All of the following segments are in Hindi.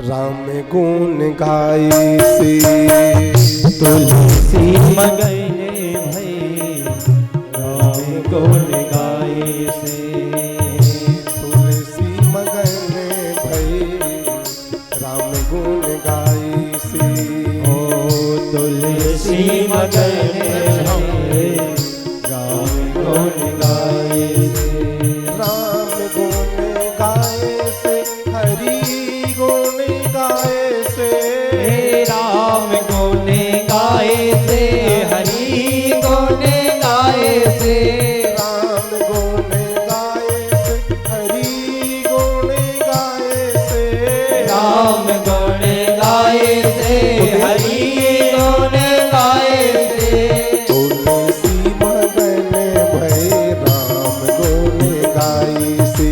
राम गुण गाए से। तुलसी मगने भई राम गुण गाए से। तुलसी मगने भई राम गुण गाए से। ओ तुलसी मगने भई राम गुण गाए से। राम गुण गाए से हरि गुण गाए से। राम गुण गाए से हरि गुण गाए से। राम गुण गाए से हरि गुण गाए से। राम गुण गाए से हरि गुण गाए से। तुलसी मगन भय राम गुण गाए से।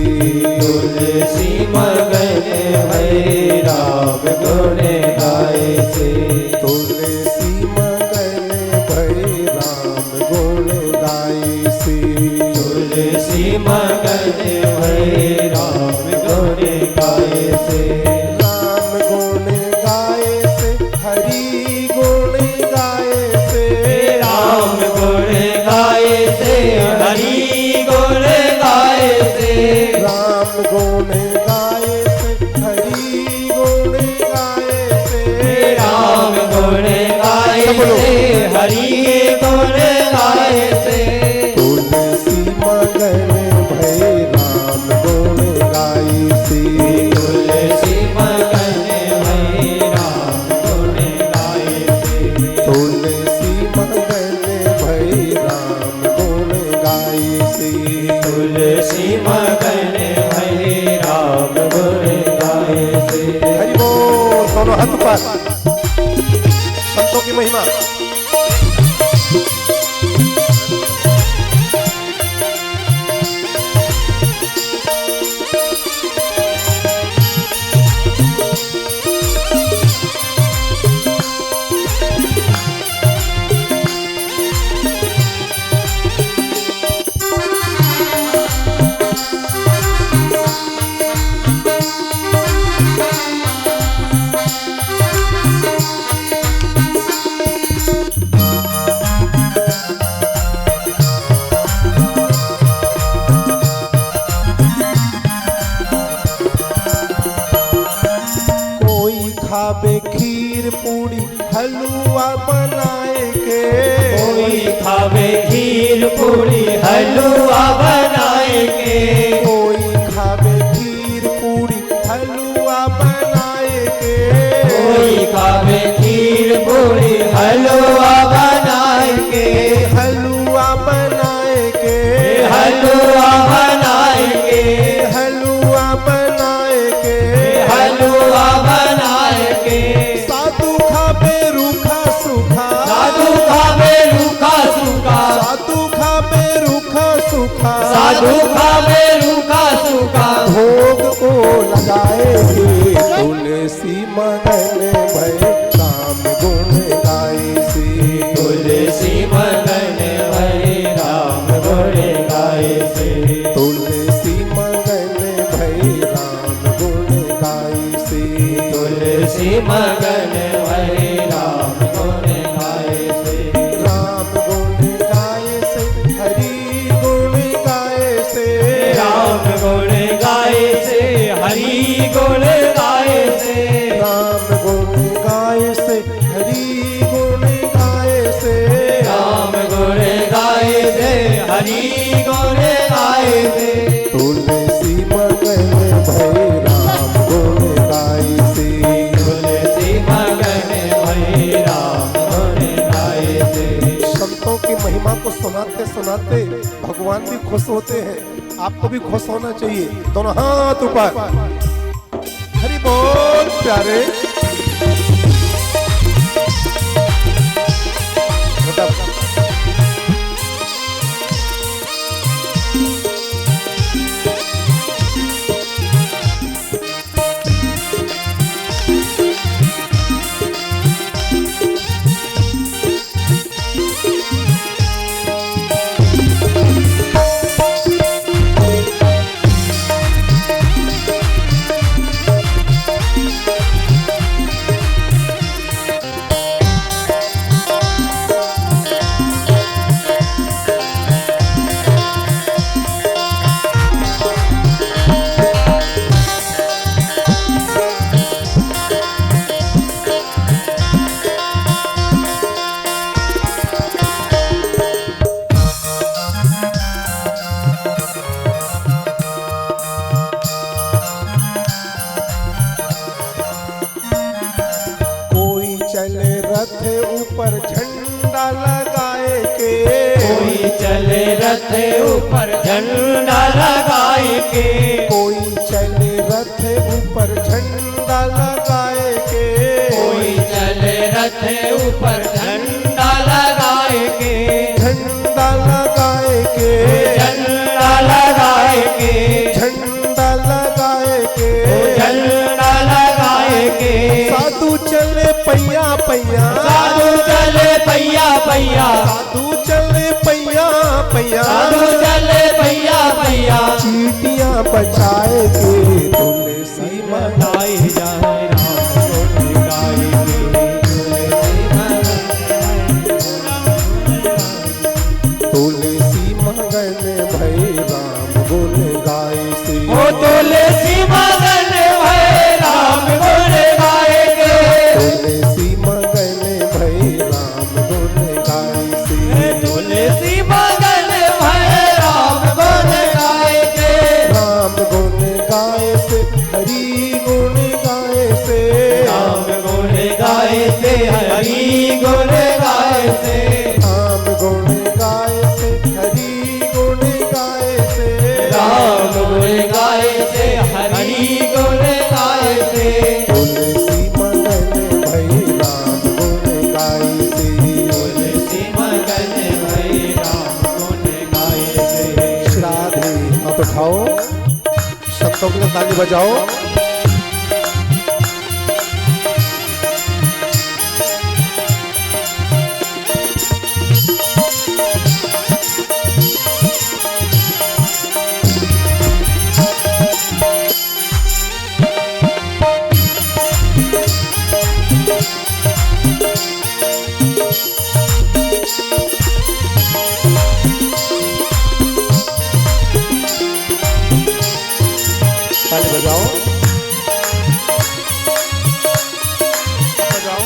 तुलसी मगन भई राम गुण गाए से। तुलसी मगन भय राम गुण गाए से। तुलसी मगन भई राम गुण गाए से। राम गुण गाए से हरि गुण गाए से। राम गुण गाए से हरि गुण गाए से। राम गुण गाए से हरि गुण गाए से। राम गुण गाए से हरि गुण गाए से। तुलसी मगन भय राम गुण गाए से। तुलसी मगन भई राम गुण गाए से। तुलसी मगन भय राम गुण गाए से। तुलसी मगन भई राम गुण गाए से। हरि बोल। दोनों हाथ ऊपर। संतों की महिमा। कोई खावे खीर पूरी हलवा बनाए के। कोई खावे खीर पूरी हलवा बनाए के। कोई खावे खीर पूरी हलवा बनाए के। कोई खावे खीर पूरी हलवा बनाए के। हलवा बनाए के। हलवा बनाए के। हलवा बनाए के। हलवा बनाए के। साधु खावे रूखा सूखा। साधु खावे रूखा सूखा। साधु खावे रूखा सूखा। साधु खावे रूखा सूखा। भोग को लगाएगी। तुलसी मगन भय राम गुण गाए से। तुलसी मगन भई राम गुण गाए से। तुलसी मगन भय राम गुण गाए से। तुलसी मगन भई राम गुण गाए से। राम गुण गाए से हरि गुण गाए से। राम गुण गाए से हरि गुण गाए से। राम गुण गाए से हरि गुण गाए से। राम गुण गाए से हरि गुण गाए से। तुलसी मगन भय राम गुण गाए से। तुलसी मगन भई राम गुण गाए से। संतों की महिमा को सुनाते सुनाते भगवान भी खुश होते हैं। आपको भी खुश होना चाहिए। दोनों हाथ ऊपर। हरि बोल प्यारे। ऊपर झंडा लगाए के, कोई चले रथ ऊपर झंडा लगाए के, कोई चले रथ ऊपर झंडा लगाए के, कोई चले रथ ऊपर झंडा लगाए के, झंडा लगाए के, झंडा लगाए के, झंडा लगाए के, झंडा लगाए के, साधु चले पैया पैया, साधु चले पैया पैया, साधु चले पैया पैया, साधु चले पैया पैया, चीटियां बचाए के तुलसी मनाए जाए राम गुण गाए तुलसी मगन भई राम गुण गाए से, ओ तुलसी मगन भय राम गुण गाएंगे, तुलसी मगन भई राम गुण गाए से, तुलसी मगन भय राम गुण गाएंगे, राम गुण गाए से हरि गुण गाए से, राम गुण गाए से हरि गुण गाए से, राम गुण गाए से हरि गुण गाए से, राम गुण गाए से हरि गुण गाए से, तुलसी मगन भई राम गुण गाए से, तुलसी मगन भय राम गुण गाए से। राधे हाथ उठाओ, संतों के लिए ताली बजाओ। ताली बजाओ, बजाओ।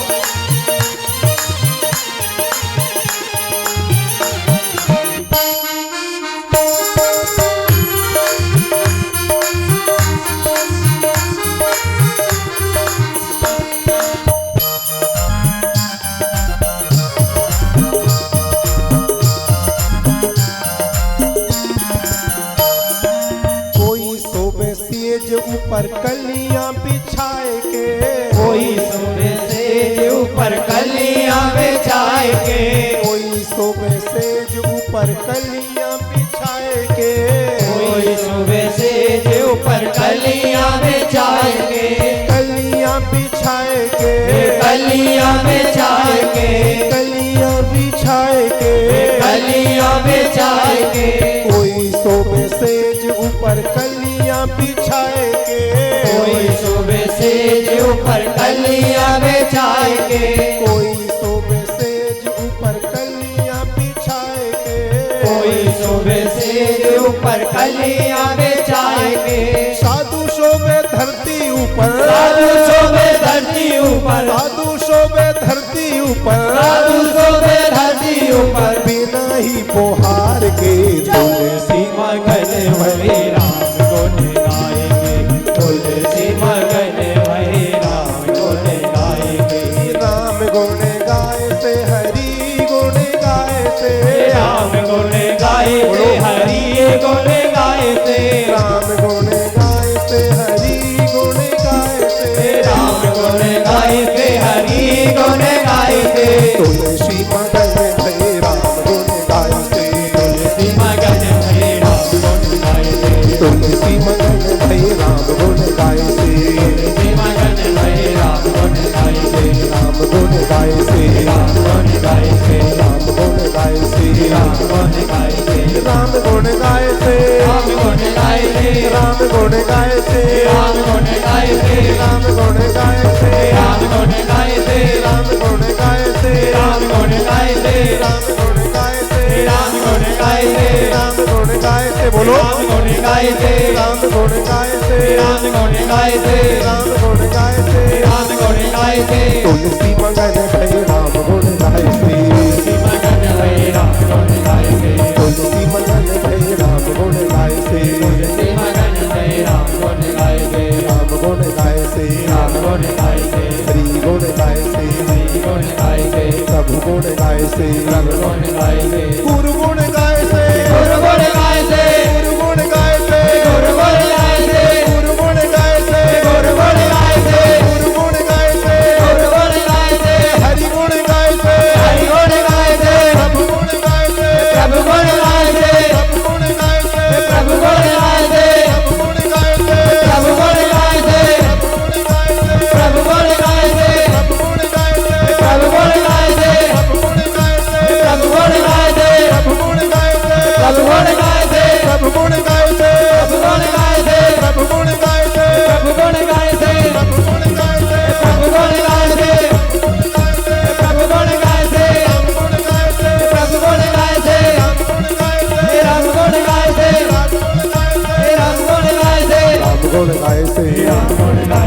कोई सोबे सेज ऊपर कलियां बिछाए के, कोई सोने से ऊपर कलियां बिछाए के, कोई सोबे सेज ऊपर कलियां बिछाए के, कोई सुबह से ऊपर कलियां बिछाए के, कलियां बिछाए के, कलियां बिछाए के, कलियां बिछाए के, कलियां बिछाए के, कोई सोबे सेज ऊपर कलियां बिछाए के, कोई सुबह से ऊपर कलियां बिछाए के, कोई सोबे सेज ऊपर कलियां बिछाए के, कोई सुबह से ऊपर कलियां बिछाए के, साधु शोभे धरती ऊपर, साधु शोभे धरती ऊपर, साधु शोभे धरती ऊपर, साधु शोभे धरती ऊपर, बिना ही पोहार के तुलसी मगन भय राम गुण गाएंगे, तुलसी मगन भय राम गुण गाएंगे, राम गुण गाए से हरि गुण गाए से, राम गुण गाए से हरि गुण गाए से, राम गुण गाए से हरि गुण गाए से, राम गुण गाए से हरि गुण गाए से, तुलसी मगन भय राम गुण गाए से, तुलसी मगन भय राम गुण गाए से, तुलसी मगन भय राम गुण गाए से, तुलसी मगन भय राम गुण गाए से, राम गुण गाए से, राम गुण गाए से, राम गुण गाए से, राम गुण गाए से, राम गुण गाए से, राम गुण गाए से, राम गुण गाए से, राम गुण गाए से, राम गुण गाए से, राम गुण गाए से, राम गुण गाए से, राम गुण गाए से, राम गुण गाए से, राम गुण गाए से, राम गुण गाए से, बोलो राम गुण गाए से, राम गुण गाए से, राम गुण गाए से, राम गुण गाए से, राम गुण गाए से, तुलसी मगन भय राम गुण गाए से, तुलसी मगन भय राम गुण गाए से, तुलसी मगन भय राम गुण गाए से, तुलसी मगन भय राम गुण गाए से, राम गुण गाए से, राम गुण गाए से, हरि गुण गाए से, हरि गुण गाए से, प्रभु गुण से पिया गुण